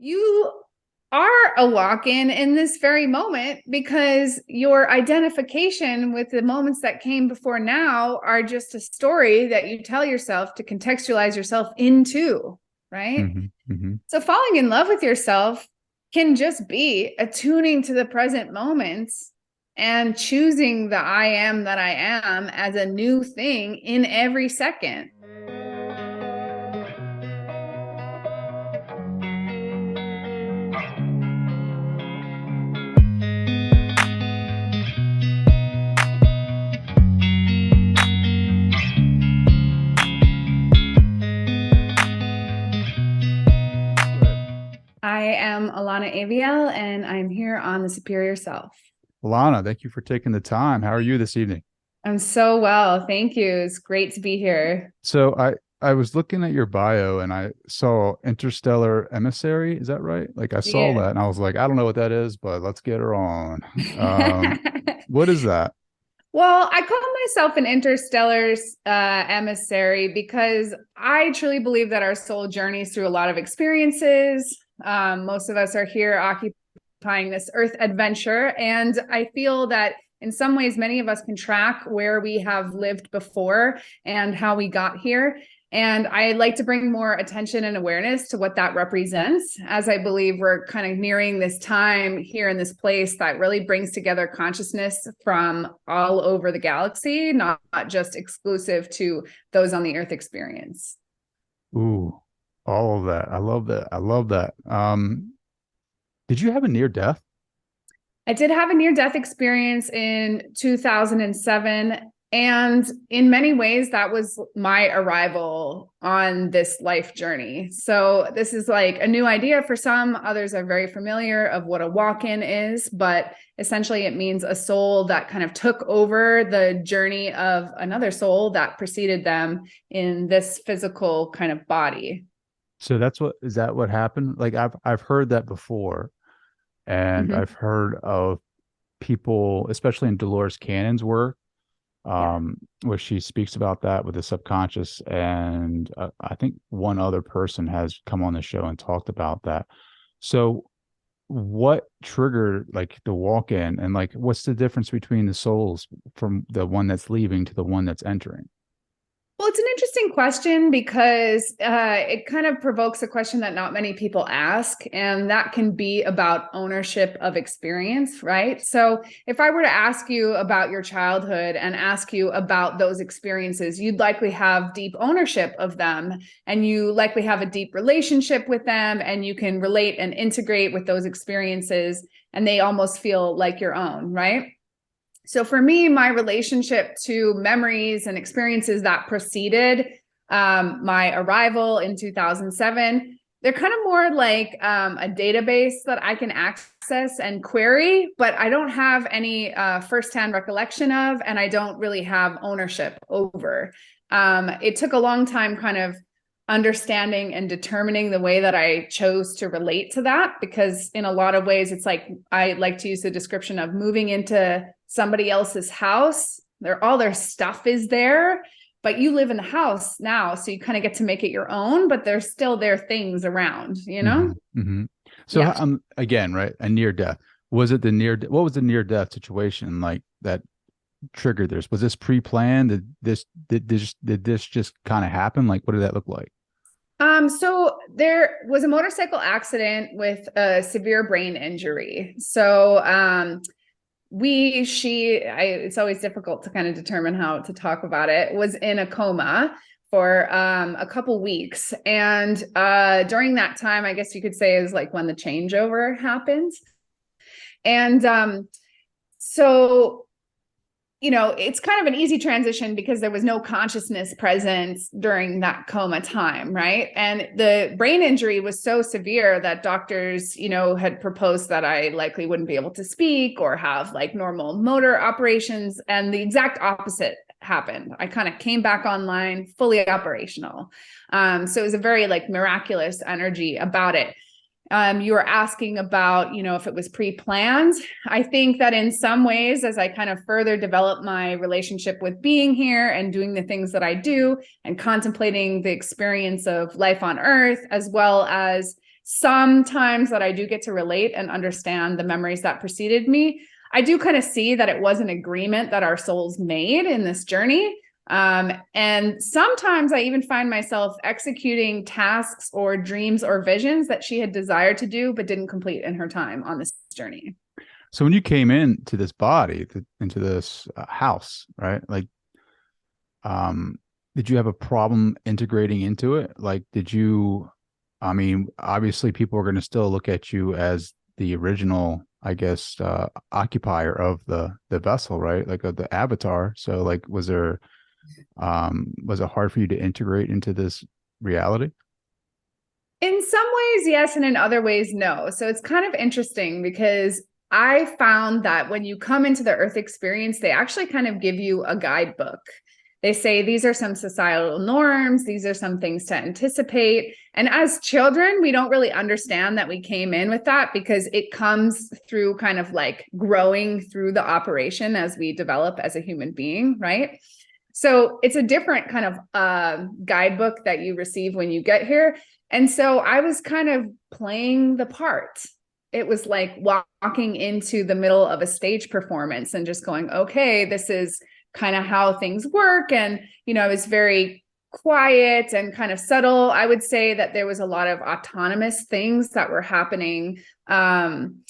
You are a walk-in in this very moment because your identification with the moments that came before now are just a story that you tell yourself to contextualize yourself into, right? Mm-hmm, mm-hmm. So falling in love with yourself can just be attuning to the present moments and choosing the I am that I am as a new thing in every second. I am Alana Aviel, and I'm here on the Superior Self. Alana, thank you for taking the time. How are you this evening? I'm so well. Thank you. It's great to be here. So I was looking at your bio and I saw interstellar emissary. Is that right? Like I saw Yeah. that and I was like, I don't know what that is, but let's get her on. What is that? Well, I call myself an interstellar emissary because I truly believe that our soul journeys through a lot of experiences. Most of us are here occupying this earth adventure. And I feel that in some ways, many of us can track where we have lived before and how we got here. And I like to bring more attention and awareness to what that represents, as I believe we're kind of nearing this time here in this place that really brings together consciousness from all over the galaxy, not just exclusive to those on the Earth experience. Ooh, all of that. I love that. I love that. Did you have a near death? I did have a near death experience in 2007. And in many ways, that was my arrival on this life journey. So, this is like a new idea for some. Others are very familiar of what a walk in is, but essentially, it means a soul that kind of took over the journey of another soul that preceded them in this physical kind of body. So that's what is that what happened? Like I've heard that before, and Mhm. I've heard of people, especially in Dolores Cannon's work, Yeah. where she speaks about that with the subconscious. And I think one other person has come on the show and talked about that. So, what triggered like the walk in, and like what's the difference between the souls from the one that's leaving to the one that's entering? Well, it's an interesting question because it kind of provokes a question that not many people ask, and that can be about ownership of experience, right? So, if I were to ask you about your childhood and ask you about those experiences, you'd likely have deep ownership of them, and you likely have a deep relationship with them, and you can relate and integrate with those experiences, and they almost feel like your own, right? So for me, my relationship to memories and experiences that preceded my arrival in 2007, they're kind of more like a database that I can access and query, but I don't have any firsthand recollection of, and I don't really have ownership over. It took a long time kind of understanding and determining the way that I chose to relate to that, because in a lot of ways, it's like I like to use the description of moving into somebody else's house. All their stuff is there, but you live in the house now, so you kind of get to make it your own, but there's still their things around, you know? Hmm. Hmm. So Yeah. again, right, a near death. Was it the what was the near death situation like that triggered this? Was this pre-planned? Did this just kind of happen? Like, what did that look like? So there was a motorcycle accident with a severe brain injury. So it's always difficult to kind of determine how to talk about it, was in a coma for a couple weeks. And during that time, I guess you could say is like when the changeover happened. And so it's kind of an easy transition because there was no consciousness present during that coma time, right? And the brain injury was so severe that doctors, had proposed that I likely wouldn't be able to speak or have like normal motor operations. And the exact opposite happened. I kind of came back online, fully operational. So it was a very like miraculous energy about it. You were asking about, if it was pre-planned. I think that in some ways, as I kind of further develop my relationship with being here and doing the things that I do and contemplating the experience of life on Earth, as well as sometimes that I do get to relate and understand the memories that preceded me, I do kind of see that it was an agreement that our souls made in this journey. And sometimes I even find myself executing tasks or dreams or visions that she had desired to do, but didn't complete in her time on this journey. So when you came into this body, into this house, right? Like, did you have a problem integrating into it? Like, I mean, obviously people are going to still look at you as the original, I guess, occupier of the vessel, right? Like the avatar. So like, was it hard for you to integrate into this reality? In some ways, yes. And in other ways, no. So it's kind of interesting because I found that when you come into the earth experience, they actually kind of give you a guidebook. They say these are some societal norms, these are some things to anticipate. And as children, we don't really understand that we came in with that because it comes through kind of like growing through the operation as we develop as a human being, right? So it's a different kind of guidebook that you receive when you get here. And so I was kind of playing the part. It was like walking into the middle of a stage performance and just going, okay, this is kind of how things work. And, I was very quiet and kind of subtle. I would say that there was a lot of autonomous things that were happening from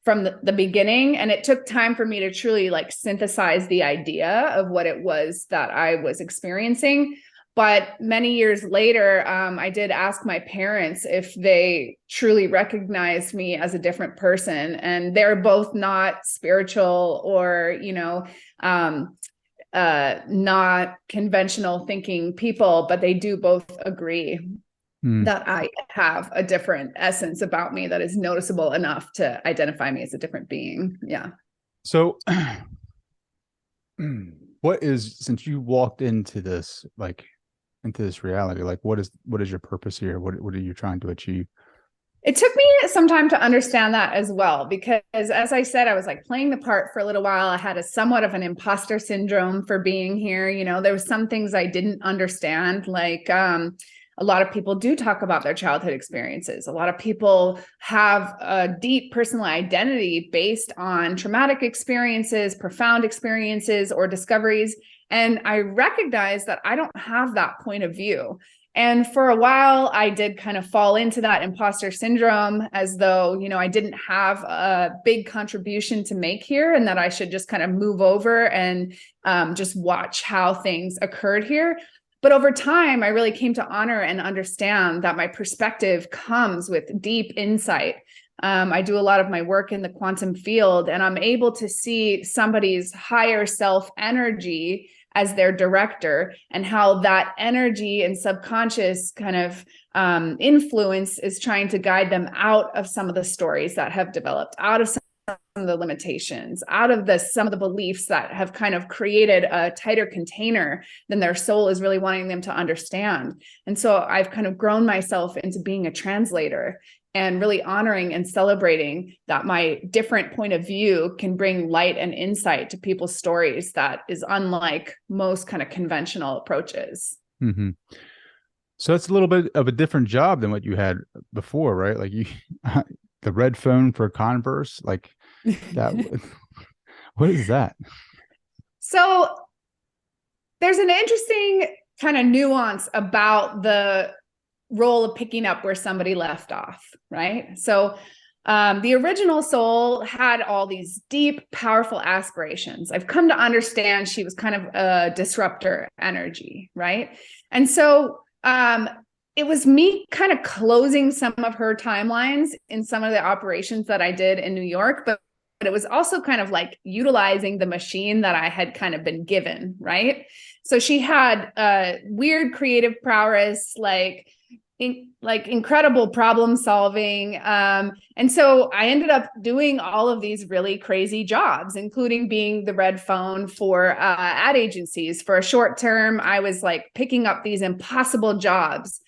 the beginning. And it took time for me to truly like synthesize the idea of what it was that I was experiencing. But many years later, I did ask my parents if they truly recognized me as a different person. And they're both not spiritual or, not conventional thinking people, but they do both agree that I have a different essence about me that is noticeable enough to identify me as a different being. Yeah. So since you walked into this, like into this reality, like what is your purpose here? What are you trying to achieve? It took me some time to understand that as well, because as I said, I was like playing the part for a little while. I had a somewhat of an imposter syndrome for being here. There was some things I didn't understand, like a lot of people do talk about their childhood experiences. A lot of people have a deep personal identity based on traumatic experiences, profound experiences, or discoveries. And I recognize that I don't have that point of view. And for a while, I did kind of fall into that imposter syndrome as though, I didn't have a big contribution to make here and that I should just kind of move over and just watch how things occurred here. But over time, I really came to honor and understand that my perspective comes with deep insight. I do a lot of my work in the quantum field, and I'm able to see somebody's higher self energy as their director and how that energy and subconscious kind of influence is trying to guide them out of some of the stories that have developed, out of some of the limitations, out of some of the beliefs that have kind of created a tighter container than their soul is really wanting them to understand. And so I've kind of grown myself into being a translator and really honoring and celebrating that my different point of view can bring light and insight to people's stories that is unlike most kind of conventional approaches. Mm-hmm. So it's a little bit of a different job than what you had before, right? Like the red phone for Converse, like that. What is that? So there's an interesting kind of nuance about the role of picking up where somebody left off, right? So the original soul had all these deep, powerful aspirations. I've come to understand she was kind of a disruptor energy, right? And so it was me kind of closing some of her timelines in some of the operations that I did in New York, but it was also kind of like utilizing the machine that I had kind of been given, right? So she had weird creative prowess, like incredible problem solving. And so I ended up doing all of these really crazy jobs, including being the red phone for ad agencies. For a short term, I was like picking up these impossible jobs,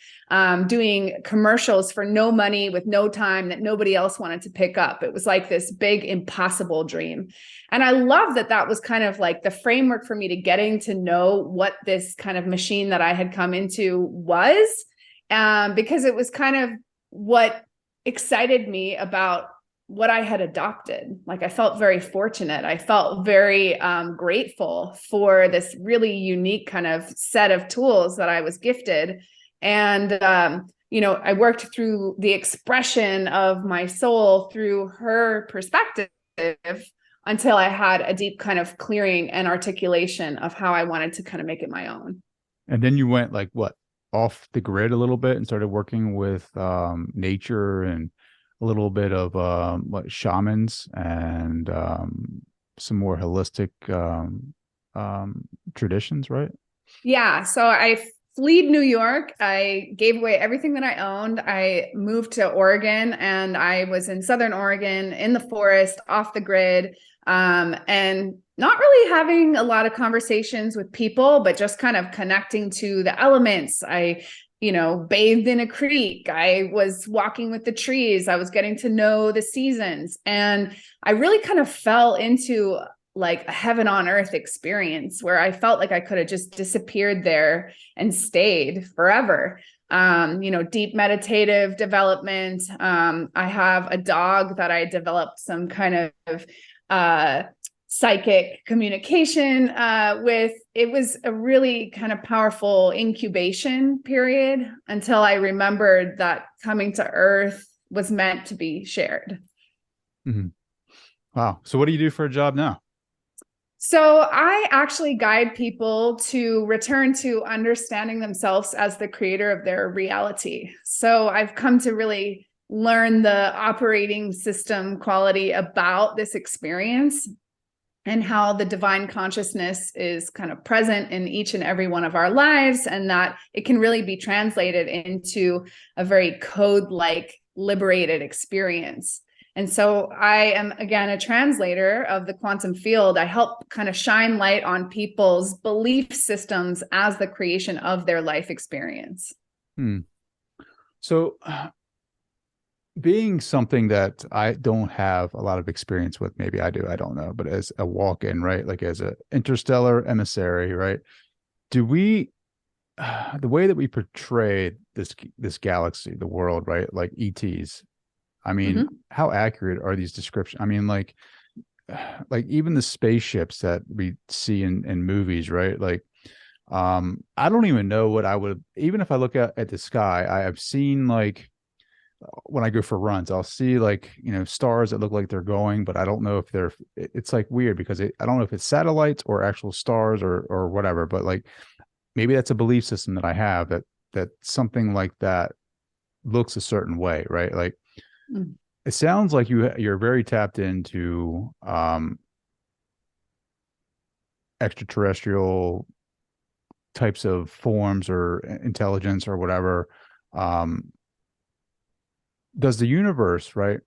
doing commercials for no money with no time that nobody else wanted to pick up. It was like this big impossible dream. And I love that that was kind of like the framework for me to getting to know what this kind of machine that I had come into was. Because it was kind of what excited me about what I had adopted. Like I felt very fortunate. I felt very grateful for this really unique kind of set of tools that I was gifted. And, I worked through the expression of my soul through her perspective until I had a deep kind of clearing and articulation of how I wanted to kind of make it my own. And then you went like what, off the grid a little bit and started working with nature and a little bit of shamans and some more holistic traditions, right? Yeah. So I fled New York. I gave away everything that I owned. I moved to Oregon, and I was in Southern Oregon in the forest, off the grid, and not really having a lot of conversations with people, but just kind of connecting to the elements. I bathed in a creek. I was walking with the trees. I was getting to know the seasons. And I really kind of fell into like a heaven on earth experience where I felt like I could have just disappeared there and stayed forever. Deep meditative development. I have a dog that I developed some kind of psychic communication with. It was a really kind of powerful incubation period until I remembered that coming to Earth was meant to be shared. Mm-hmm. Wow. So what do you do for a job now? So I actually guide people to return to understanding themselves as the creator of their reality. So I've come to really learn the operating system quality about this experience and how the divine consciousness is kind of present in each and every one of our lives, and that it can really be translated into a very code-like liberated experience. And so I am, again, a translator of the quantum field. I help kind of shine light on people's belief systems as the creation of their life experience. So being something that I don't have a lot of experience with, maybe I do, I don't know, but as a walk-in, right? Like as an interstellar emissary, right? Do we, the way that we portray this galaxy, the world, right? Like ETs, I mean, how accurate are these descriptions? I mean, like even the spaceships that we see in movies, right? Like, I don't even know what I would, even if I look at the sky, I have seen like, when I go for runs, I'll see like, stars that look like they're going, but I don't know if it's like weird because I don't know if it's satellites or actual stars or whatever, but like, maybe that's a belief system that I have that something like that looks a certain way, right? Like, it sounds like you're very tapped into extraterrestrial types of forms or intelligence or whatever. Does the universe, right?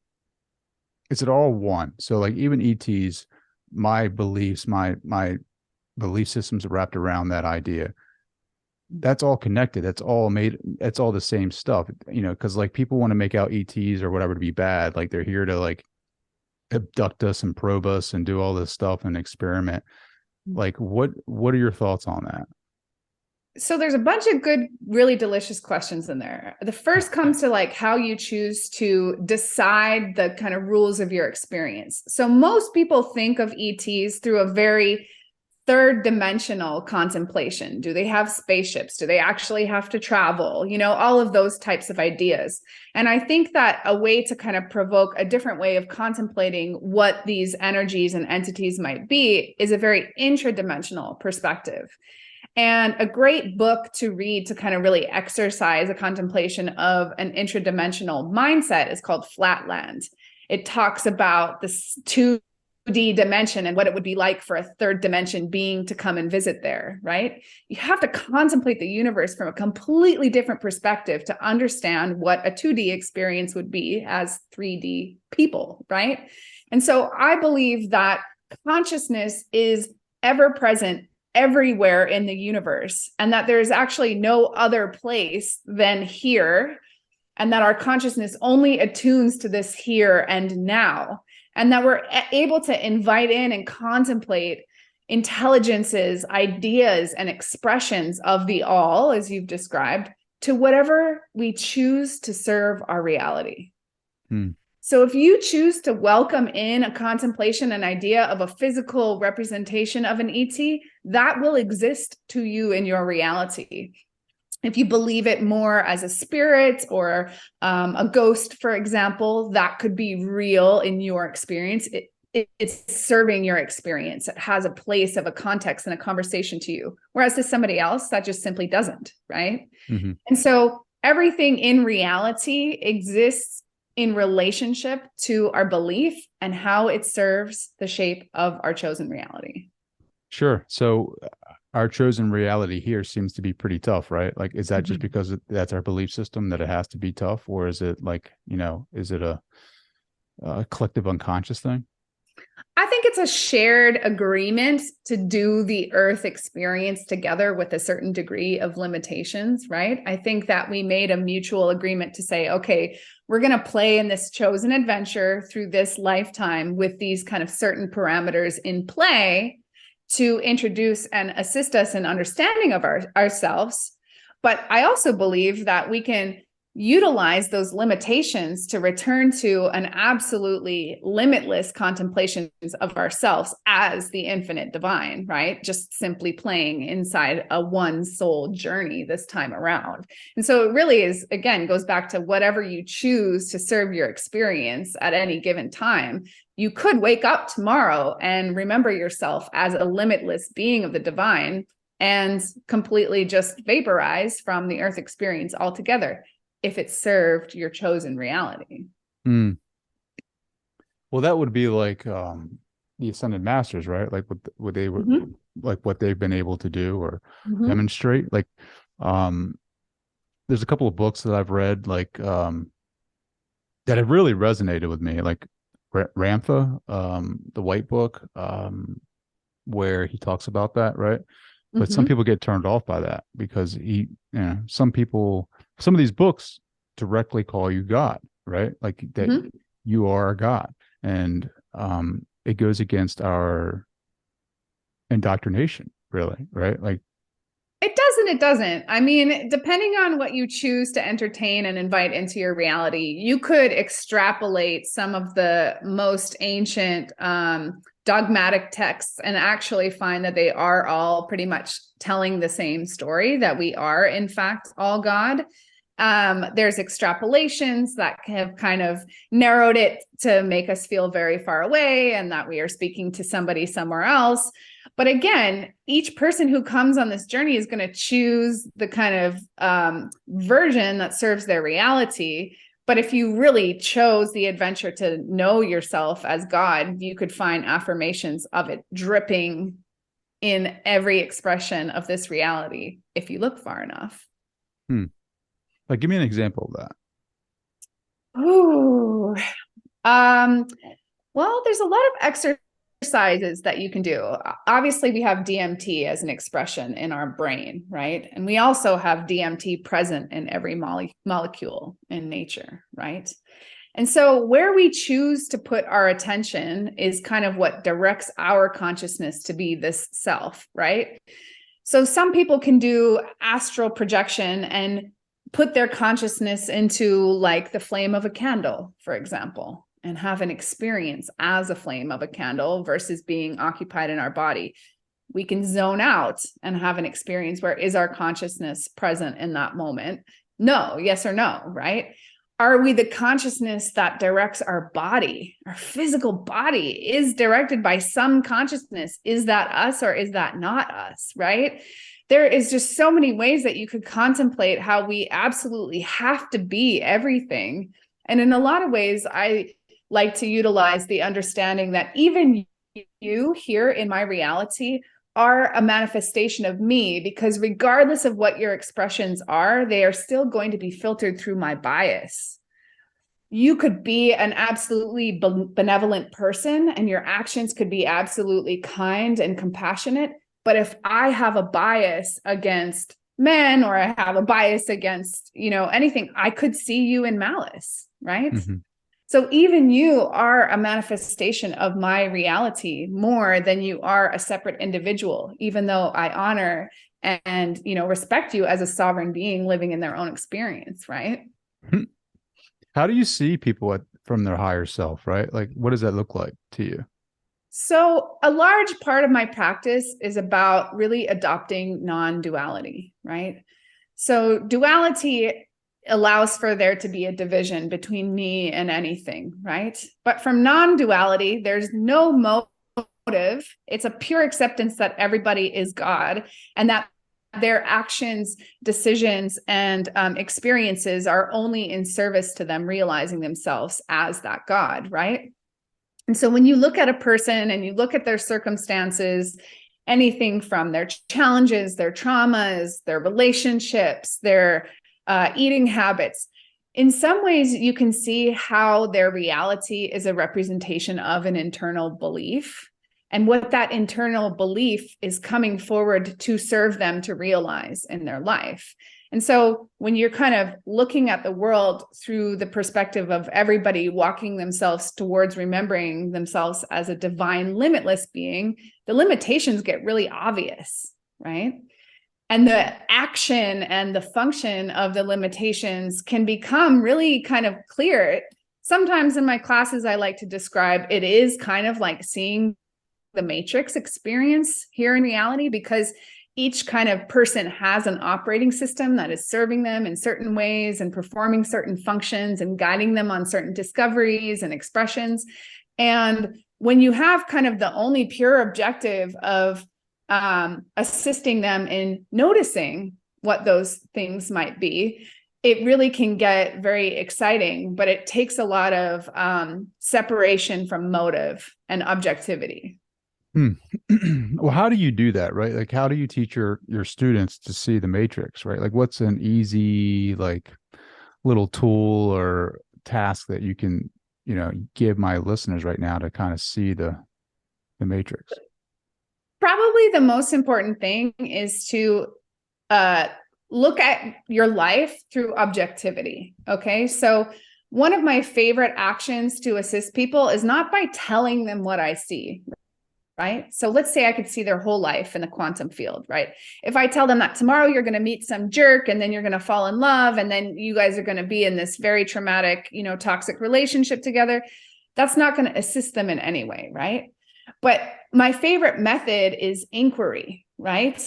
Is it all one? So like even ETs, my beliefs, my belief systems are wrapped around that idea. That's all connected. That's all the same stuff, because like people want to make out ETs or whatever to be bad. Like they're here to like abduct us and probe us and do all this stuff and experiment. Like what are your thoughts on that? So there's a bunch of good, really delicious questions in there. The first comes to like how you choose to decide the kind of rules of your experience. So most people think of ETs through a very third dimensional contemplation. Do they have spaceships? Do they actually have to travel? All of those types of ideas. And I think that a way to kind of provoke a different way of contemplating what these energies and entities might be is a very intra-dimensional perspective. And a great book to read to kind of really exercise a contemplation of an intra-dimensional mindset is called Flatland. It talks about this 2D dimension and what it would be like for a third dimension being to come and visit there, right? You have to contemplate the universe from a completely different perspective to understand what a 2D experience would be as 3D people, right? And so I believe that consciousness is ever present everywhere in the universe, and that there's actually no other place than here, and that our consciousness only attunes to this here and now, and that we're able to invite in and contemplate intelligences, ideas, and expressions of the all, as you've described, to whatever we choose to serve our reality. Hmm. So if you choose to welcome in a contemplation, an idea of a physical representation of an ET, that will exist to you in your reality. If you believe it more as a spirit or a ghost, for example, that could be real in your experience. It's serving your experience. It has a place of a context and a conversation to you. Whereas to somebody else, that just simply doesn't, right? Mm-hmm. And so everything in reality exists in relationship to our belief and how it serves the shape of our chosen reality. Sure. So our chosen reality here seems to be pretty tough, right? Like, is that just because that's our belief system that it has to be tough, or is it like, is it a collective unconscious thing? I think it's a shared agreement to do the earth experience together with a certain degree of limitations, right? I think that we made a mutual agreement to say, okay, we're going to play in this chosen adventure through this lifetime with these kind of certain parameters in play to introduce and assist us in understanding of ourselves. But I also believe that we can utilize those limitations to return to an absolutely limitless contemplation of ourselves as the infinite divine, right? Just simply playing inside a one soul journey this time around. And so it really is, again, goes back to whatever you choose to serve your experience at any given time. You could wake up tomorrow and remember yourself as a limitless being of the divine and completely just vaporize from the earth experience altogether, if it served your chosen reality. Mm. Well, that would be like the ascended masters, right? Like what they were, like what they've been able to do or demonstrate. Like, there's a couple of books that I've read, like that have really resonated with me, like Ramtha, the White Book, where he talks about that, right? But some people get turned off by that because some of these books directly call you God, right? Like that you are a God. And it goes against our indoctrination, really, right? Like it does and it doesn't. I mean, depending on what you choose to entertain and invite into your reality, you could extrapolate some of the most ancient dogmatic texts and actually find that they are all pretty much telling the same story, that we are, in fact, all God. There's extrapolations that have kind of narrowed it to make us feel very far away and that we are speaking to somebody somewhere else. But again, each person who comes on this journey is going to choose the kind of version that serves their reality. But if you really chose the adventure to know yourself as God, you could find affirmations of it dripping in every expression of this reality if you look far enough. Like, give me an example of that. Oh, well, there's a lot of exercises that you can do. Obviously, we have DMT as an expression in our brain, right? And we also have DMT present in every molecule in nature, right? And so where we choose to put our attention is kind of what directs our consciousness to be this self, right? So some people can do astral projection and put their consciousness into like the flame of a candle, for example, and have an experience as a flame of a candle versus being occupied in our body. We can zone out and have an experience where is our consciousness present in that moment? No, yes or no, right? Are we the consciousness that directs our body? Our physical body is directed by some consciousness. Is that us or is that not us, right? There is just so many ways that you could contemplate how we absolutely have to be everything. And in a lot of ways, I like to utilize the understanding that even you here in my reality are a manifestation of me, because regardless of what your expressions are, they are still going to be filtered through my bias. You could be an absolutely benevolent person and your actions could be absolutely kind and compassionate. But if I have a bias against men or I have a bias against, anything, I could see you in malice, right? So even you are a manifestation of my reality more than you are a separate individual, even though I honor and respect you as a sovereign being living in their own experience, right? How do you see people from their higher self, right? Like, what does that look like to you? So a large part of my practice is about really adopting non-duality, right? So duality allows for there to be a division between me and anything, right? But from non-duality, there's no motive. It's a pure acceptance that everybody is God and that their actions, decisions, and experiences are only in service to them realizing themselves as that God, right? And so when you look at a person and you look at their circumstances, anything from their challenges, their traumas, their relationships, their eating habits, in some ways you can see how their reality is a representation of an internal belief and what that internal belief is coming forward to serve them to realize in their life. And so when you're kind of looking at the world through the perspective of everybody walking themselves towards remembering themselves as a divine, limitless being, the limitations get really obvious, right? And the action and the function of the limitations can become really kind of clear. Sometimes in my classes, I like to describe it is kind of like seeing the Matrix experience here in reality, because each kind of person has an operating system that is serving them in certain ways and performing certain functions and guiding them on certain discoveries and expressions. And when you have kind of the only pure objective of assisting them in noticing what those things might be, it really can get very exciting, but it takes a lot of separation from motive and objectivity. Well, how do you do that, right? Like, how do you teach your students to see the matrix, right? Like, what's an easy, like, little tool or task that you can, give my listeners right now to kind of see the matrix? Probably the most important thing is to look at your life through objectivity. Okay. So one of my favorite actions to assist people is not by telling them what I see, right? So let's say I could see their whole life in the quantum field, right? If I tell them that tomorrow you're going to meet some jerk and then you're going to fall in love and then you guys are going to be in this very traumatic, toxic relationship together, that's not going to assist them in any way, right? But my favorite method is inquiry, right?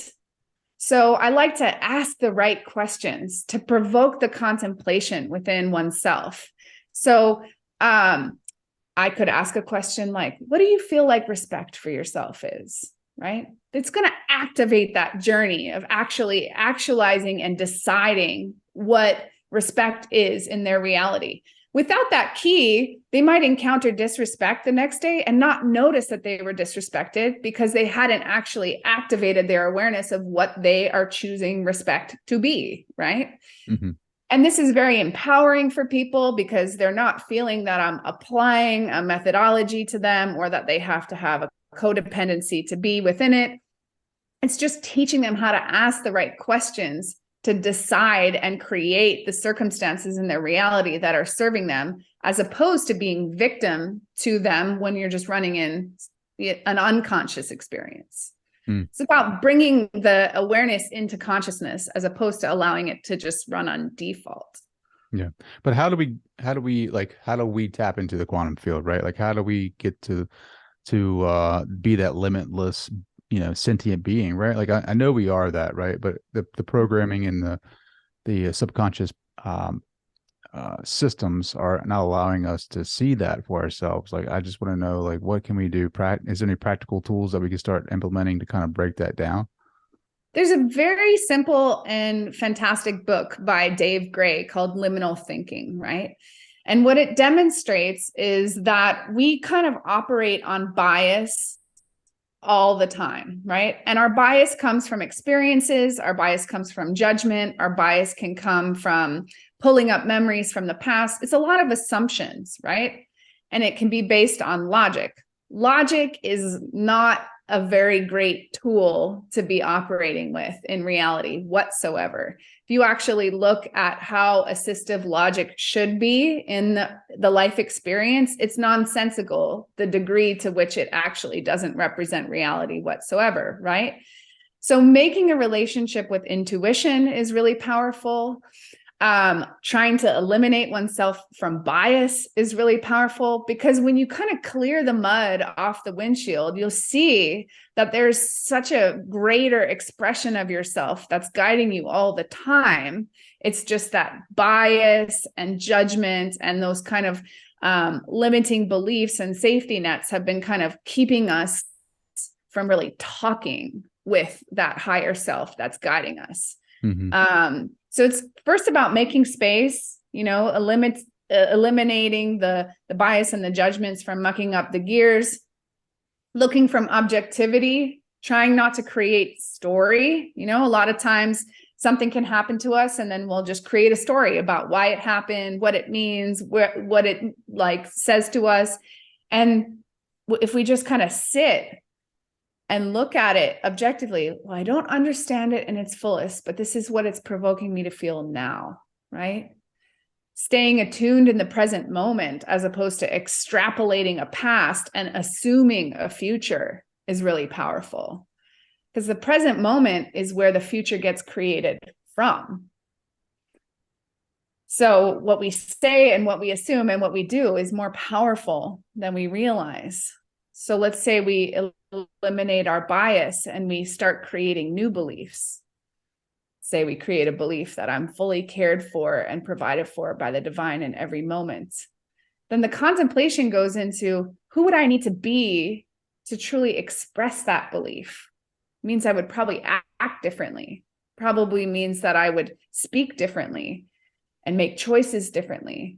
So I like to ask the right questions to provoke the contemplation within oneself. So I could ask a question like, what do you feel like respect for yourself is, right? It's going to activate that journey of actually actualizing and deciding what respect is in their reality. Without that key, they might encounter disrespect the next day and not notice that they were disrespected because they hadn't actually activated their awareness of what they are choosing respect to be, right? Mm-hmm. And this is very empowering for people because they're not feeling that I'm applying a methodology to them or that they have to have a codependency to be within it. It's just teaching them how to ask the right questions to decide and create the circumstances in their reality that are serving them, as opposed to being victim to them when you're just running in an unconscious experience. It's about bringing the awareness into consciousness as opposed to allowing it to just run on default. Yeah. But how do we tap into the quantum field, right? Like, how do we get to be that limitless, sentient being, right? Like, I know we are that, right? But the programming and the subconscious systems are not allowing us to see that for ourselves. Like, I just want to know, like, what can we do? Is there any practical tools that we can start implementing to kind of break that down? There's a very simple and fantastic book by Dave Gray called Liminal Thinking, right? And what it demonstrates is that we kind of operate on bias all the time, right? And our bias comes from experiences, our bias comes from judgment, our bias can come from pulling up memories from the past. It's a lot of assumptions, right? And it can be based on logic. Logic is not a very great tool to be operating with in reality whatsoever. If you actually look at how assistive logic should be in the life experience, it's nonsensical, the degree to which it actually doesn't represent reality whatsoever, right? So making a relationship with intuition is really powerful. Trying to eliminate oneself from bias is really powerful, because when you kind of clear the mud off the windshield, you'll see that there's such a greater expression of yourself that's guiding you all the time. It's just that bias and judgment and those kind of limiting beliefs and safety nets have been kind of keeping us from really talking with that higher self that's guiding us. Mm-hmm. So it's first about making space, eliminating the bias and the judgments from mucking up the gears, looking from objectivity, trying not to create story. A lot of times something can happen to us and then we'll just create a story about why it happened, what it means, what it says to us. And if we just kind of sit and look at it objectively, well, I don't understand it in its fullest, but this is what it's provoking me to feel now, right? Staying attuned in the present moment, as opposed to extrapolating a past and assuming a future, is really powerful. Because the present moment is where the future gets created from. So what we say and what we assume and what we do is more powerful than we realize. So let's say we eliminate our bias and we start creating new beliefs. Say we create a belief that I'm fully cared for and provided for by the divine in every moment. Then the contemplation goes into, who would I need to be to truly express that belief? It means I would probably act differently. Probably means that I would speak differently and make choices differently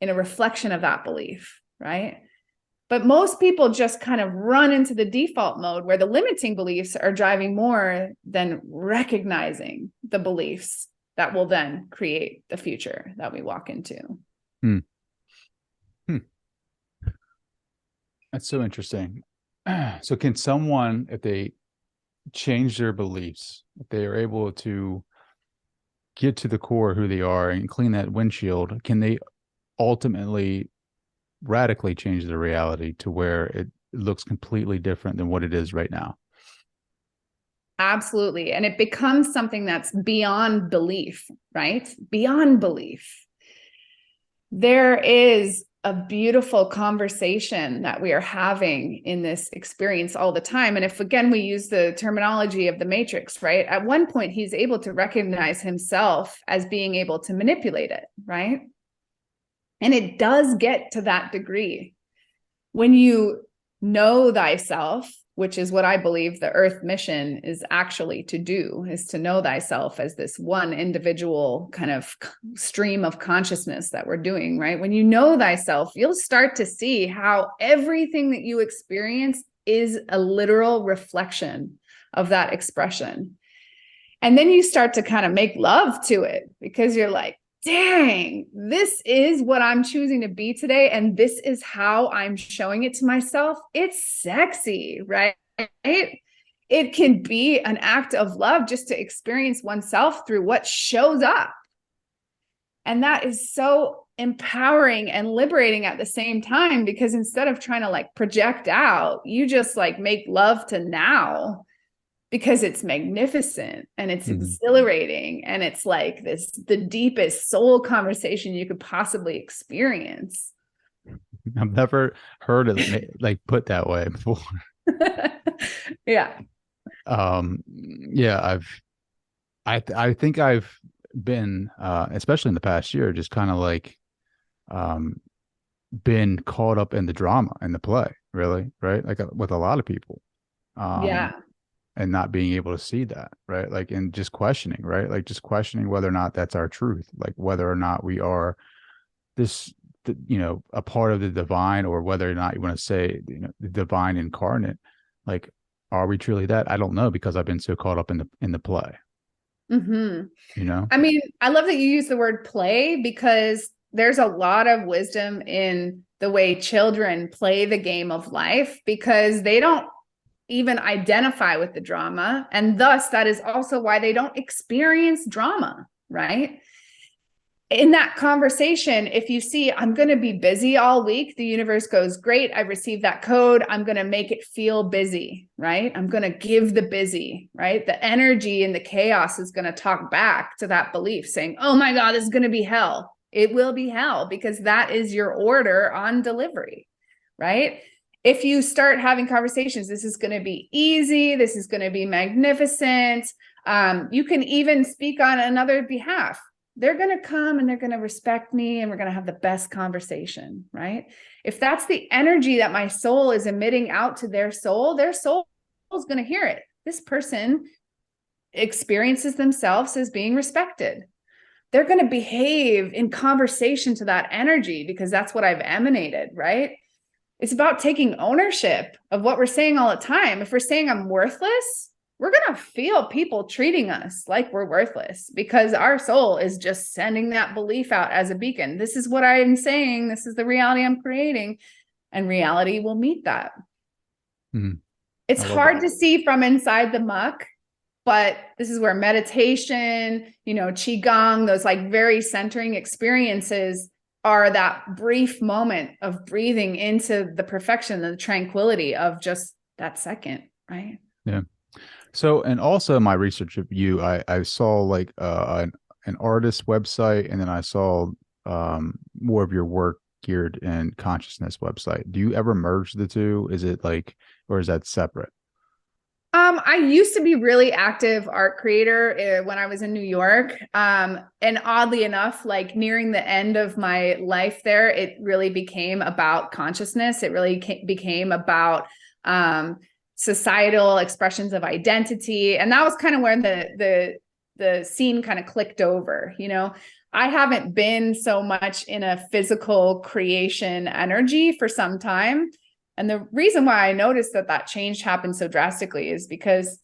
in a reflection of that belief, right? But most people just kind of run into the default mode where the limiting beliefs are driving more than recognizing the beliefs that will then create the future that we walk into. That's so interesting. So can someone, if they change their beliefs, if they are able to get to the core of who they are and clean that windshield, can they ultimately radically change the reality to where it looks completely different than what it is right now? Absolutely. And it becomes something that's beyond belief, right? Beyond belief. There is a beautiful conversation that we are having in this experience all the time. And if, again, we use the terminology of the Matrix, right? At one point, he's able to recognize himself as being able to manipulate it, right? And it does get to that degree. When you know thyself, which is what I believe the Earth mission is actually to do, is to know thyself as this one individual kind of stream of consciousness that we're doing, right? When you know thyself, you'll start to see how everything that you experience is a literal reflection of that expression. And then you start to kind of make love to it, because you're like, dang, this is what I'm choosing to be today. And this is how I'm showing it to myself. It's sexy, right? It can be an act of love just to experience oneself through what shows up. And that is so empowering and liberating at the same time, because instead of trying to project out, you just make love to now, because it's magnificent and it's exhilarating. And it's the deepest soul conversation you could possibly experience. I've never heard it put that way before. Yeah. Yeah. I think I've been, especially in the past year, just kind of been caught up in the drama and the play, really, right? With a lot of people. Yeah. And not being able to see that, right? And just questioning, right? Just questioning whether or not that's our truth, whether or not we are this, a part of the divine, or whether or not you want to say, the divine incarnate. Are we truly that? I don't know, because I've been so caught up in the play. Mm-hmm. I mean, I love that you use the word play, because there's a lot of wisdom in the way children play the game of life, because they don't even identify with the drama. And thus that is also why they don't experience drama, right? in that conversation, if you see, I'm going to be busy all week, the universe goes, great, I received that code. I'm going to make it feel busy, right? I'm going to give the busy, right? The energy and the chaos is going to talk back to that belief saying, oh my God, this is going to be hell. It will be hell, because that is your order on delivery, right? If you start having conversations, this is going to be easy, this is going to be magnificent. You can even speak on another behalf. They're going to come and they're going to respect me and we're going to have the best conversation, right? If that's the energy that my soul is emitting out to their soul is going to hear it. This person experiences themselves as being respected. They're going to behave in conversation to that energy because that's what I've emanated, right? It's about taking ownership of what we're saying all the time. If we're saying I'm worthless, we're going to feel people treating us like we're worthless because our soul is just sending that belief out as a beacon. This is what I'm saying. This is the reality I'm creating. And reality will meet that. Mm-hmm. It's hard to see from inside the muck, but this is where meditation, Qigong, those like very centering experiences are that brief moment of breathing into the perfection and the tranquility of just that second, right? Yeah. So, and also in my research of you, I saw like an artist website, and then I saw more of your work geared in consciousness website. Do you ever merge the two? Is it like, or is that separate? I used to be really active art creator when I was in New York. And oddly enough, like nearing the end of my life there, it really became about consciousness. It really became about societal expressions of identity. And that was kind of where the scene kind of clicked over. I haven't been so much in a physical creation energy for some time. And the reason why I noticed that change happened so drastically is because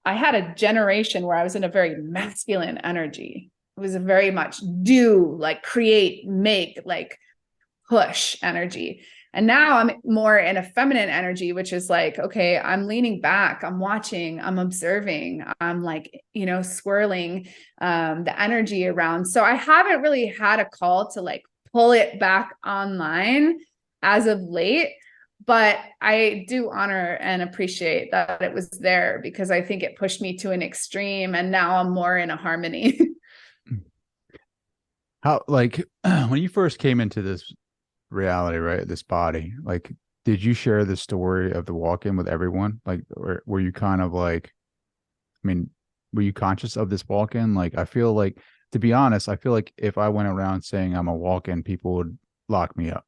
I had a generation where I was in a very masculine energy. It was a very much do, like create, make, like push energy. And now I'm more in a feminine energy, which is like, okay, I'm leaning back, I'm watching, I'm observing, I'm like, swirling the energy around. So I haven't really had a call to like pull it back online as of late. But I do honor and appreciate that it was there because I think it pushed me to an extreme and now I'm more in a harmony. How, like, when you first came into this reality, right, this body, like, did you share the story of the walk-in with everyone? Like, or were you kind of like, I mean, were you conscious of this walk-in? Like, I feel like, to be honest, I feel like if I went around saying I'm a walk-in, people would lock me up.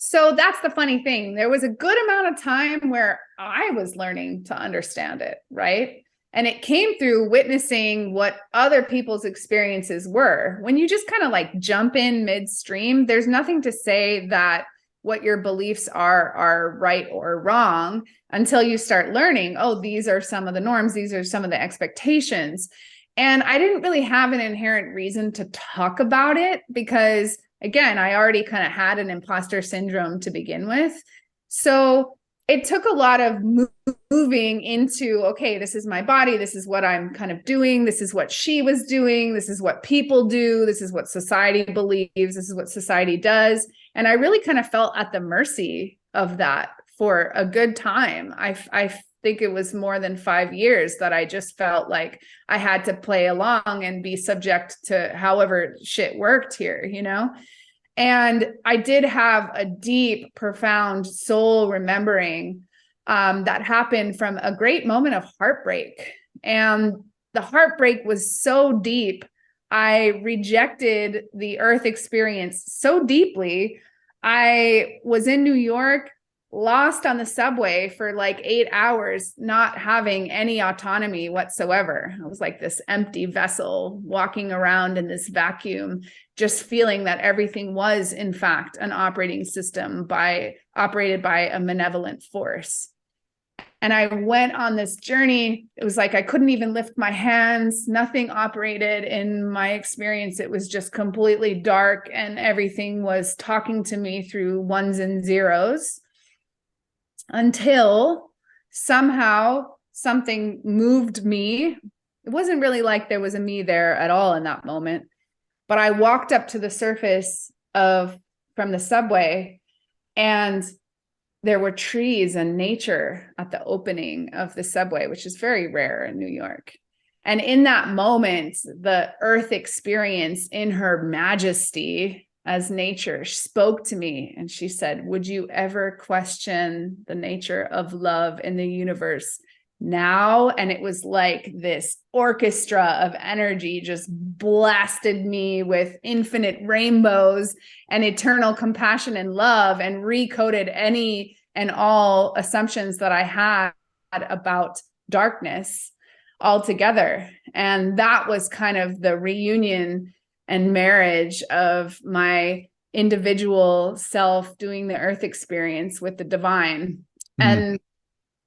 So that's the funny thing. There was a good amount of time where I was learning to understand it, right? And it came through witnessing what other people's experiences were. When you just kind of like jump in midstream, there's nothing to say that what your beliefs are right or wrong until you start learning, oh, these are some of the norms, these are some of the expectations. And I didn't really have an inherent reason to talk about it because again, I already kind of had an imposter syndrome to begin with. So it took a lot of moving into, okay, this is my body. This is what I'm kind of doing. This is what she was doing. This is what people do. This is what society believes. This is what society does. And I really kind of felt at the mercy of that for a good time. I think it was more than 5 years that I just felt like I had to play along and be subject to however shit worked here, And I did have a deep, profound soul remembering that happened from a great moment of heartbreak. And the heartbreak was so deep. I rejected the earth experience so deeply. I was in New York, lost on the subway for like 8 hours, not having any autonomy whatsoever. I was like this empty vessel walking around in this vacuum, just feeling that everything was in fact an operating system operated by a malevolent force. And I went on this journey. It was like I couldn't even lift my hands. Nothing operated in my experience. It was just completely dark and everything was talking to me through ones and zeros. Until somehow something moved me. It wasn't really like there was a me there at all in that moment, But I walked up to the surface from the subway, and there were trees and nature at the opening of the subway, which is very rare in New York. And in that moment, the earth experience in her majesty as nature spoke to me. And she said, would you ever question the nature of love in the universe now? And it was like this orchestra of energy just blasted me with infinite rainbows and eternal compassion and love, and recoded any and all assumptions that I had about darkness altogether. And that was kind of the reunion and marriage of my individual self doing the earth experience with the divine. And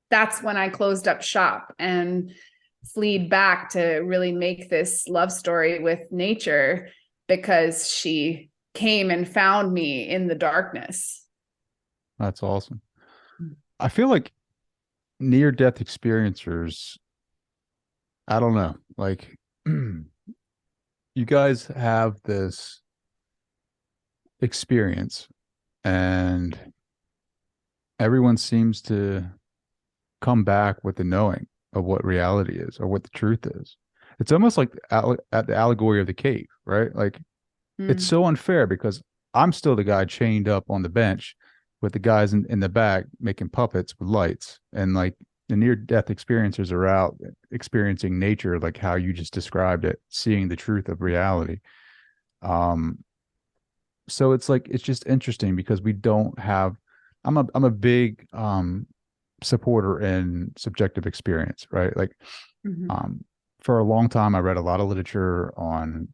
that's when I closed up shop and fleed back to really make this love story with nature, because she came and found me in the darkness. That's awesome. I feel like near-death experiencers, I don't know, like you guys have this experience and everyone seems to come back with the knowing of what reality is or what the truth is. It's almost like at the allegory of the cave, right? Like it's so unfair because I'm still the guy chained up on the bench with the guys in the back making puppets with lights, and like the near-death experiencers are out experiencing nature like how you just described it, seeing the truth of reality. So it's like, it's just interesting because we don't have, I'm a big supporter in subjective experience, right? Like for a long time I read a lot of literature on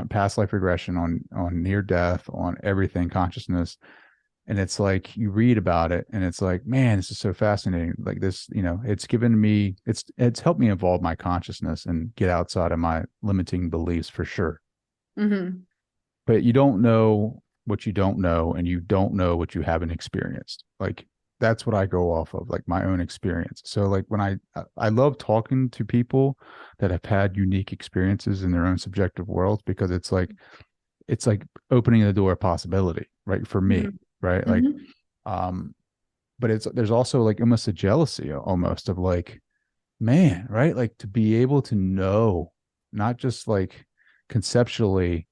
past life regression, on near death, on everything consciousness. And it's like you read about it and it's like, man, this is so fascinating. Like this, it's given me, it's helped me evolve my consciousness and get outside of my limiting beliefs for sure. But you don't know what you don't know, and you don't know what you haven't experienced. Like that's what I go off of, like my own experience. So like when I love talking to people that have had unique experiences in their own subjective worlds, because it's like opening the door of possibility, right? For me. Right. Like, but there's also like almost a jealousy almost of like, man, right. Like to be able to know, not just like conceptually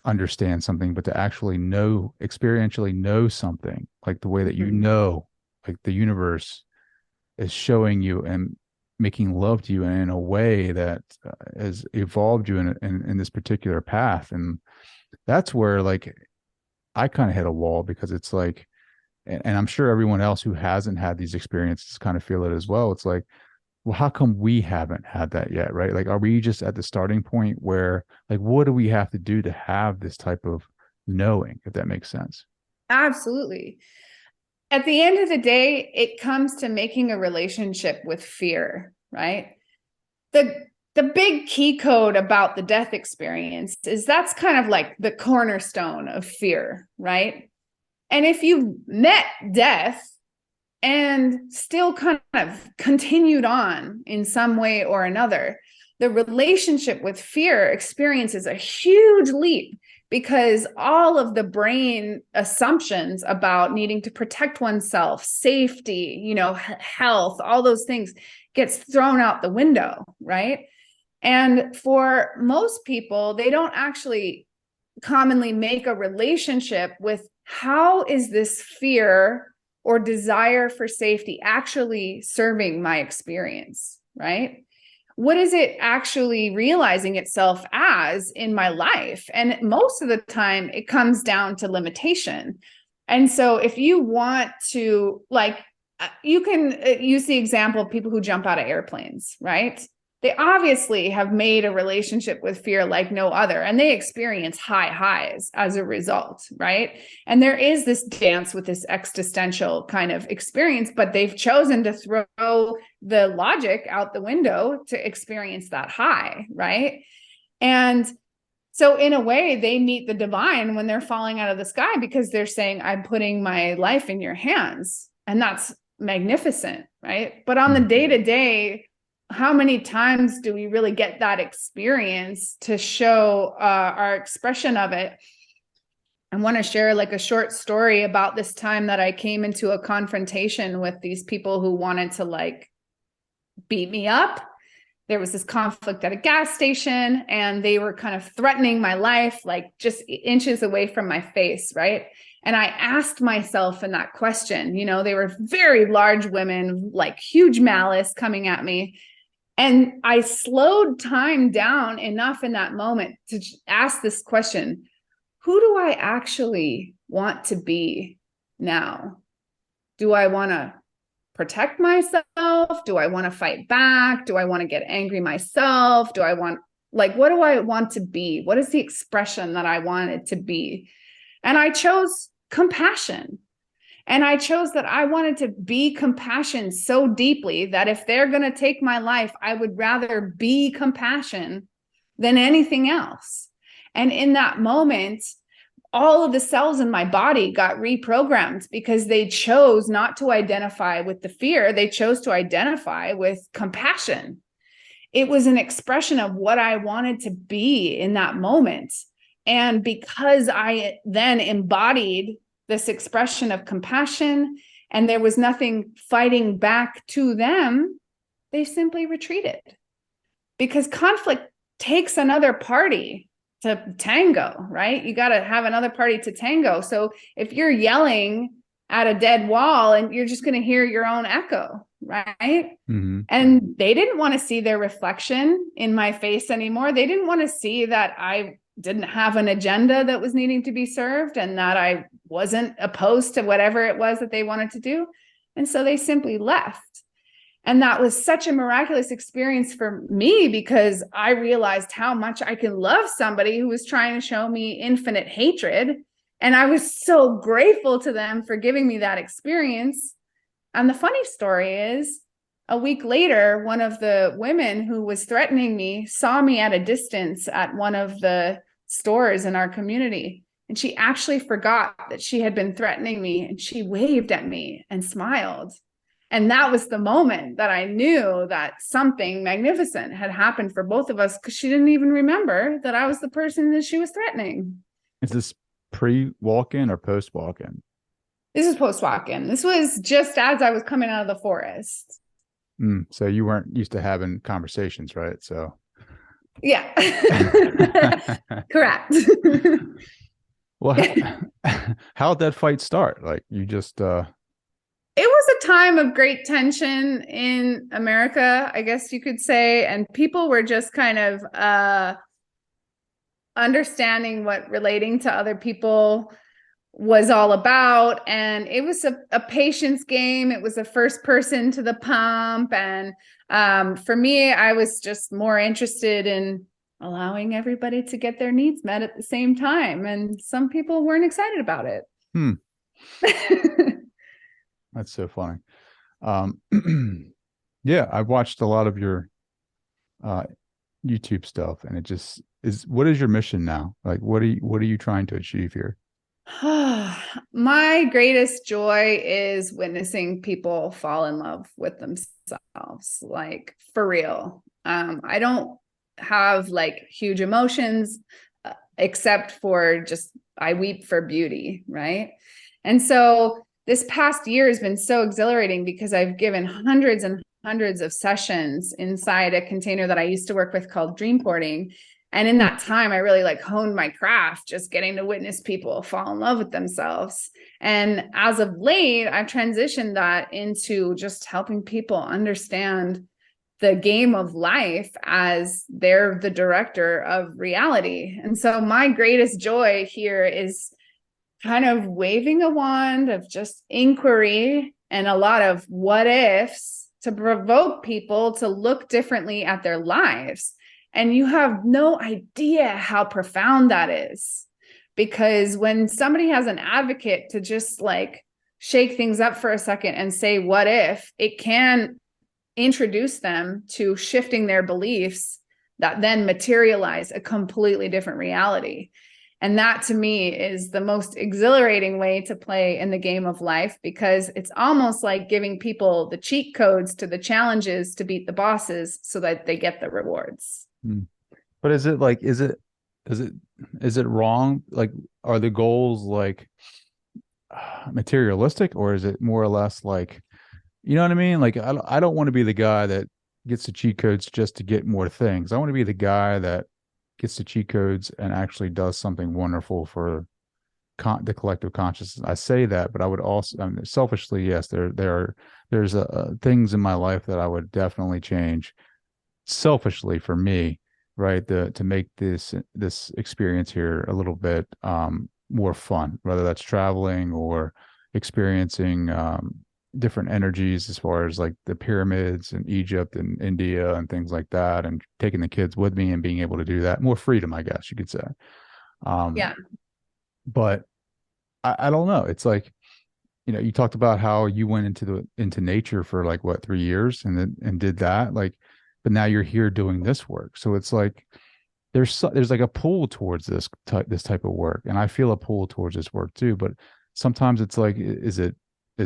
understand something, but to actually know, experientially know something, like the way that like the universe is showing you and making love to you in a way that has evolved you in this particular path. And that's where like I kind of hit a wall, because it's like, and I'm sure everyone else who hasn't had these experiences kind of feel it as well. It's like, well, how come we haven't had that yet? Right. Like, are we just at the starting point where like, what do we have to do to have this type of knowing, if that makes sense? Absolutely. At the end of the day, it comes to making a relationship with fear, right? The big key code about the death experience is that's kind of like the cornerstone of fear, right? And if you met death and still kind of continued on in some way or another, the relationship with fear experiences a huge leap, because all of the brain assumptions about needing to protect oneself, safety, health, all those things gets thrown out the window, right? And for most people, they don't actually commonly make a relationship with how is this fear or desire for safety actually serving my experience, right? What is it actually realizing itself as in my life? And most of the time, it comes down to limitation. And so if you want to, like, you can use the example of people who jump out of airplanes, right? They obviously have made a relationship with fear like no other, and they experience high highs as a result, right? And there is this dance with this existential kind of experience, but they've chosen to throw the logic out the window to experience that high, right? And so in a way, they meet the divine when they're falling out of the sky, because they're saying, I'm putting my life in your hands. And that's magnificent, right? But on the day-to-day, how many times do we really get that experience to show our expression of it? I want to share like a short story about this time that I came into a confrontation with these people who wanted to like beat me up. There was this conflict at a gas station, and they were kind of threatening my life, like just inches away from my face, right? And I asked myself in that question, you know, they were very large women, like huge malice coming at me. And I slowed time down enough in that moment to ask this question: who do I actually want to be now? Do I want to protect myself? Do I want to fight back? Do I want to get angry myself? Do I want, like, what do I want to be? What is the expression that I wanted to be? And I chose compassion. And I chose that I wanted to be compassion so deeply that if they're going to take my life, I would rather be compassion than anything else. And in that moment, all of the cells in my body got reprogrammed because they chose not to identify with the fear. They chose to identify with compassion. It was an expression of what I wanted to be in that moment. And because I then embodied this expression of compassion and there was nothing fighting back to them, they simply retreated. Because conflict takes another party to tango, right? You got to have another party to tango. So if you're yelling at a dead wall and you're just going to hear your own echo, right? Mm-hmm. And they didn't want to see their reflection in my face anymore. They didn't want to see that I didn't have an agenda that was needing to be served and that I wasn't opposed to whatever it was that they wanted to do. And so they simply left. And that was such a miraculous experience for me because I realized how much I can love somebody who was trying to show me infinite hatred. And I was so grateful to them for giving me that experience. And the funny story is, a week later, one of the women who was threatening me saw me at a distance at one of the stores in our community. And she actually forgot that she had been threatening me. And she waved at me and smiled. And that was the moment that I knew that something magnificent had happened for both of us, because she didn't even remember that I was the person that she was threatening. Is this pre-walk-in or post-walk-in? This is post-walk-in. This was just as I was coming out of the forest. So you weren't used to having conversations, right? So yeah. Correct. Well, how'd that fight start? Like you just It was a time of great tension in America, I guess you could say. And people were just kind of understanding what relating to other people was all about. And it was a patience game. It was a first person to the pump. And for me, I was just more interested in allowing everybody to get their needs met at the same time. And some people weren't excited about it. That's so funny. Yeah, I've watched a lot of your YouTube stuff, and it just is. What is your mission now? Like, what are you trying to achieve here? My greatest joy is witnessing people fall in love with themselves, like for real. I don't have like huge emotions, except for just I weep for beauty, right? And so this past year has been so exhilarating because I've given hundreds and hundreds of sessions inside a container that I used to work with called Dreamporting. And in that time, I really like honed my craft, just getting to witness people fall in love with themselves. And as of late, I've transitioned that into just helping people understand the game of life as they're the director of reality. And so my greatest joy here is kind of waving a wand of just inquiry and a lot of what ifs to provoke people to look differently at their lives. And you have no idea how profound that is, because when somebody has an advocate to just like shake things up for a second and say, what if, it can introduce them to shifting their beliefs that then materialize a completely different reality. And that to me is the most exhilarating way to play in the game of life, because it's almost like giving people the cheat codes to the challenges to beat the bosses so that they get the rewards. But is it like, is it wrong? Like, are the goals like materialistic, or is it more or less like, you know what I mean? Like, I don't want to be the guy that gets the cheat codes just to get more things. I want to be the guy that gets the cheat codes and actually does something wonderful for the collective consciousness. I say that, but I would also, I mean, selfishly, yes, there's things in my life that I would definitely change selfishly for me, right? To make this experience here a little bit more fun, whether that's traveling or experiencing different energies, as far as like the pyramids in Egypt and India and things like that, and taking the kids with me and being able to do that. More freedom, I guess you could say. Yeah. But I don't know. It's like, you know, you talked about how you went into nature for like what, 3 years, and did that, like, but now you're here doing this work. So it's like there's like a pull towards this type of work, and I feel a pull towards this work too. But sometimes it's like, is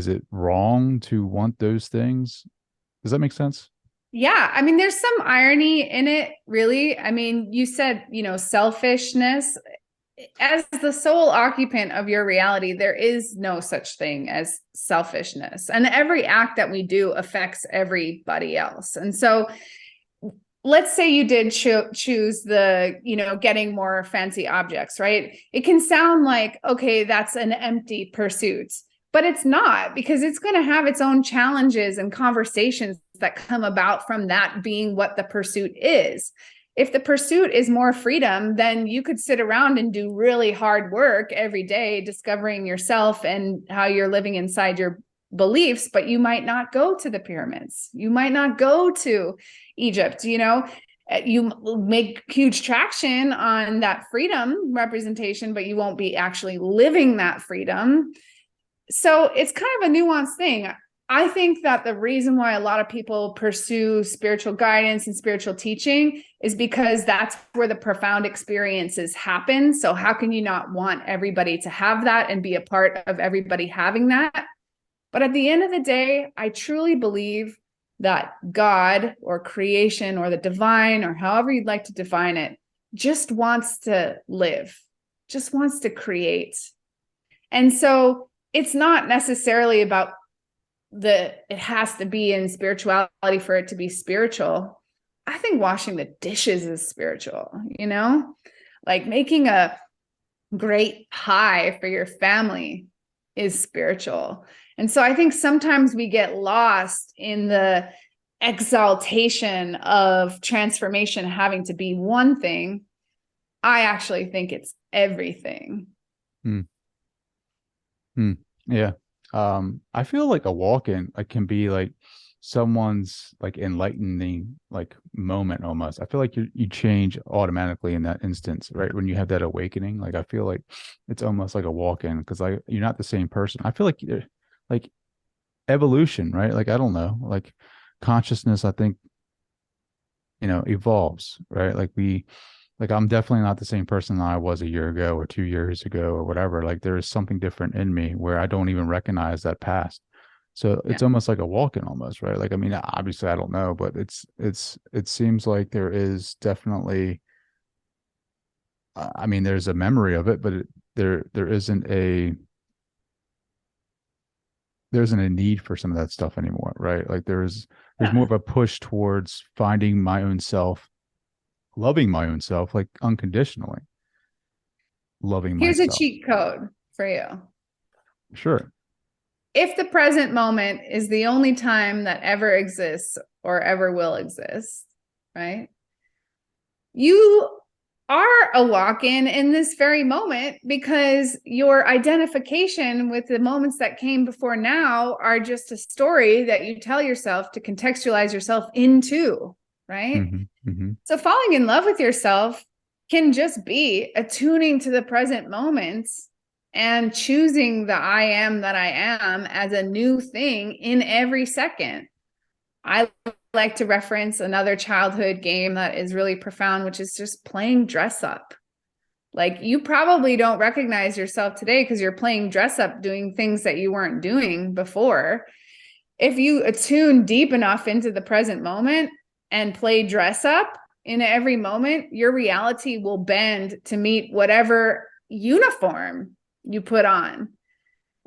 it wrong to want those things? Does that make sense? Yeah. I mean, there's some irony in it, really. I mean, you said, selfishness. As the sole occupant of your reality, there is no such thing as selfishness. And every act that we do affects everybody else. And so let's say you did choose the, getting more fancy objects, right? It can sound like, okay, that's an empty pursuit. But it's not, because it's going to have its own challenges and conversations that come about from that being what the pursuit is. If the pursuit is more freedom, then you could sit around and do really hard work every day, discovering yourself and how you're living inside your beliefs, but you might not go to the pyramids. You might not go to Egypt. You make huge traction on that freedom representation, but you won't be actually living that freedom. So it's kind of a nuanced thing. I think that the reason why a lot of people pursue spiritual guidance and spiritual teaching is because that's where the profound experiences happen. So how can you not want everybody to have that and be a part of everybody having that? But at the end of the day, I truly believe that God or creation or the divine, or however you'd like to define it, just wants to live, just wants to create. And so it's not necessarily about it has to be in spirituality for it to be spiritual. I think washing the dishes is spiritual, like making a great pie for your family is spiritual. And so I think sometimes we get lost in the exaltation of transformation having to be one thing. I actually think it's everything. Yeah. I feel like a walk-in can be like someone's like enlightening like moment almost. I feel like you change automatically in that instance, right? When you have that awakening, like I feel like it's almost like a walk-in, because like you're not the same person. I feel like like evolution, right? Like I don't know, like consciousness, I think, evolves, right? Like I'm definitely not the same person that I was a year ago or 2 years ago or whatever. Like there is something different in me where I don't even recognize that past. So it's almost like a walk-in almost, right? Like, I mean, obviously I don't know, but it seems like there is definitely, I mean, there's a memory of it, but there isn't a need for some of that stuff anymore, right? Like there's more of a push towards finding my own self, loving my own self, like unconditionally loving Here's a myself. cheat code for you. Sure. If the present moment is the only time that ever exists or ever will exist, right? You are a walk-in in this very moment, because your identification with the moments that came before now are just a story that you tell yourself to contextualize yourself into, right? Mm-hmm, mm-hmm. So falling in love with yourself can just be attuning to the present moments and choosing the I am that I am as a new thing in every second. I like to reference another childhood game that is really profound, which is just playing dress up. Like you probably don't recognize yourself today because you're playing dress up, doing things that you weren't doing before. If you attune deep enough into the present moment and play dress up in every moment, your reality will bend to meet whatever uniform you put on.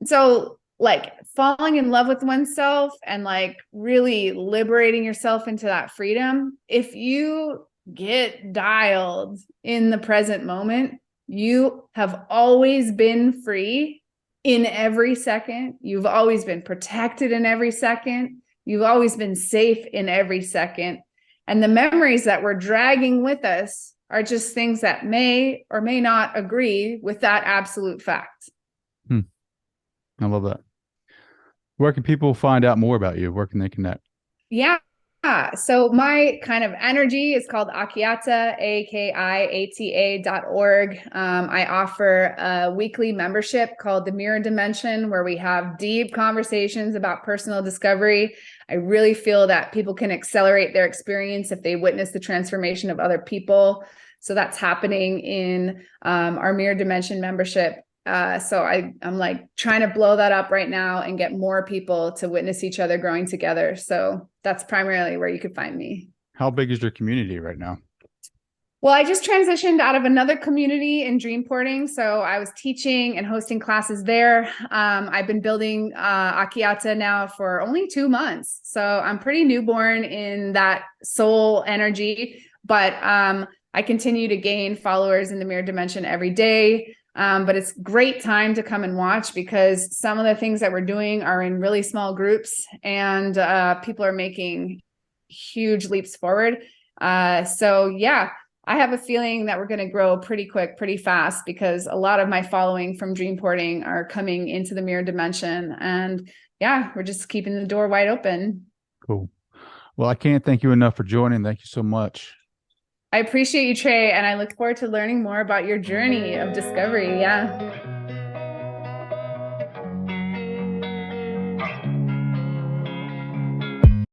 So like falling in love with oneself and like really liberating yourself into that freedom, if you get dialed in the present moment, you have always been free in every second. You've always been protected in every second. You've always been safe in every second. And the memories that we're dragging with us are just things that may or may not agree with that absolute fact. I love that. Where can people find out more about you? Where can they connect? Yeah. So my kind of energy is called Akiata, AKIATA.org. I offer a weekly membership called the Mirror Dimension, where we have deep conversations about personal discovery. I really feel that people can accelerate their experience if they witness the transformation of other people. So that's happening in our Mirror Dimension membership. So I'm like trying to blow that up right now and get more people to witness each other growing together. So that's primarily where you could find me. How big is your community right now? Well, I just transitioned out of another community in Dreamporting. So I was teaching and hosting classes there. I've been building Akiata now for only 2 months. So I'm pretty newborn in that soul energy, but I continue to gain followers in the Mirror Dimension every day. But it's great time to come and watch because some of the things that we're doing are in really small groups and people are making huge leaps forward. So yeah, I have a feeling that we're going to grow pretty quick, pretty fast because a lot of my following from Dreamporting are coming into the Mirror Dimension. And yeah, we're just keeping the door wide open. Cool. Well, I can't thank you enough for joining. Thank you so much. I appreciate you, Trey, and I look forward to learning more about your journey of discovery. Yeah.